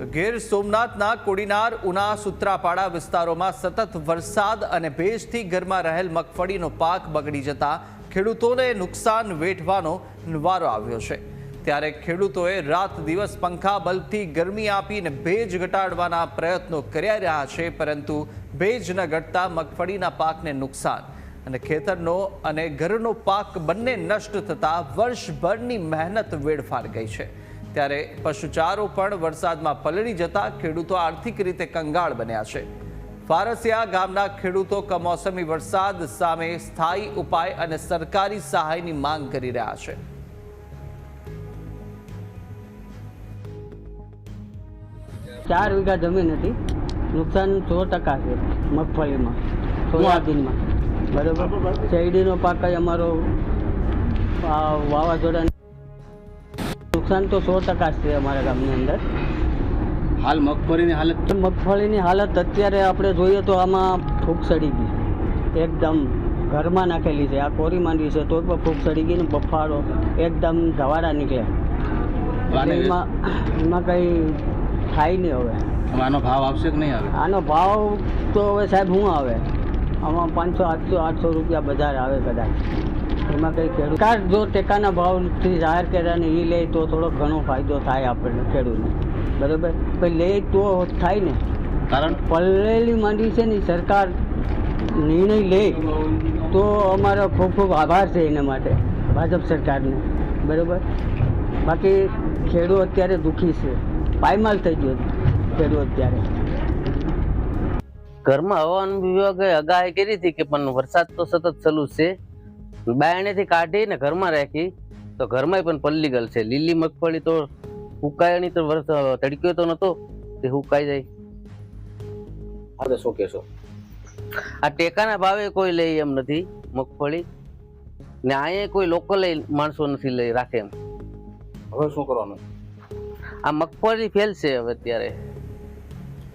ગીર સોમનાથના કોડીનાર, ઉના, સુત્રાપાડા વિસ્તારોમાં સતત વરસાદ અને ભેજથી ઘરમાં રહેલ મગફળીનો પાક બગડી જતા ખેડૂતોને નુકસાન વેઠવાનો વારો આવ્યો છે। ત્યારે ખેડૂતોએ રાત દિવસ પંખા બલ્બથી ગરમી આપીને ભેજ ઘટાડવાના પ્રયત્નો કર્યા રહ્યા છે, પરંતુ ભેજ ન ઘટતા મગફળીના પાકને નુકસાન અને ખેતરનો અને ઘરનો પાક બંને નષ્ટ થતા વર્ષભરની મહેનત વેડફાઈ ગઈ છે। ત્યારે પશુચારો પણ વરસાદમાં પલળી જતા ખેડૂતો આર્થિક રીતે કંગાળ બન્યા છે। ફારસિયા ગામના ખેડૂતો કમોસમી વરસાદ સામે સ્થાયી ઉપાય અને સરકારી સહાયની માંગ કરી રહ્યા છે। 4 વીઘા જમીન હતી, નુકસાન 100% છે મગફળીમાં, સોયાબીનમાં, બરાબર। શેરડીનો પાક અમારો વાવાઝોડા નુકસાન તો 100% છે અમારા ગામની અંદર। હાલ મગફળીની હાલત અત્યારે આપણે જોઈએ તો આમાં ફૂગ સડી ગઈ, એકદમ ઘરમાં નાખેલી છે। આ કોરી માંડવી છે તો પણ ફૂગ સડી ગઈ ને બફાળો એકદમ ધવાડા નીકળે, એમાં કંઈ થાય નહીં। હવે આનો ભાવ આવશે કે નહીં આવે? આનો ભાવ તો હવે સાહેબ શું આવે, આમાં 500, 800, 800 રૂપિયા બજાર આવે કદાચ। એમાં કંઈ સરકાર જો ટેકાના ભાવથી જાહેર કર્યા ને એ લે તો થોડો ઘણો ફાયદો થાય આપણને ખેડૂતને, બરાબર। પણ લે તો થાય ને, કારણ પલળેલી માંડી છે ને સરકાર નિર્ણય લે તો અમારો ખૂબ ખૂબ આભાર છે એના માટે ભાજપ સરકારને, બરાબર। બાકી ખેડૂત અત્યારે દુઃખી છે, પાયમાલ થઈ ગયો ખેડૂત અત્યારે। ઘરમાં હવામાન વિભાગે આગાહી કરી હતી કે પણ વરસાદ તો સતત ચાલુ છે, બાયણેથી કાઢીને ઘરમાં રાખી તો ઘરમાં પણ પલ્લી ગયેલ છે। લીલી મગફળી તો હુકાયાની તો તડક્યો તો નતો, તે હુકાઈ જાય। હવે શું કહેશો? આ ટેકાના ભાવે કોઈ લે એમ નથી મગફળી ને, અહીંયા કોઈ લોકલ માણસો નથી લઈ રાખે એમ। હવે શું કરવાનું? આ મગફળી ફેલ છે હવે અત્યારે।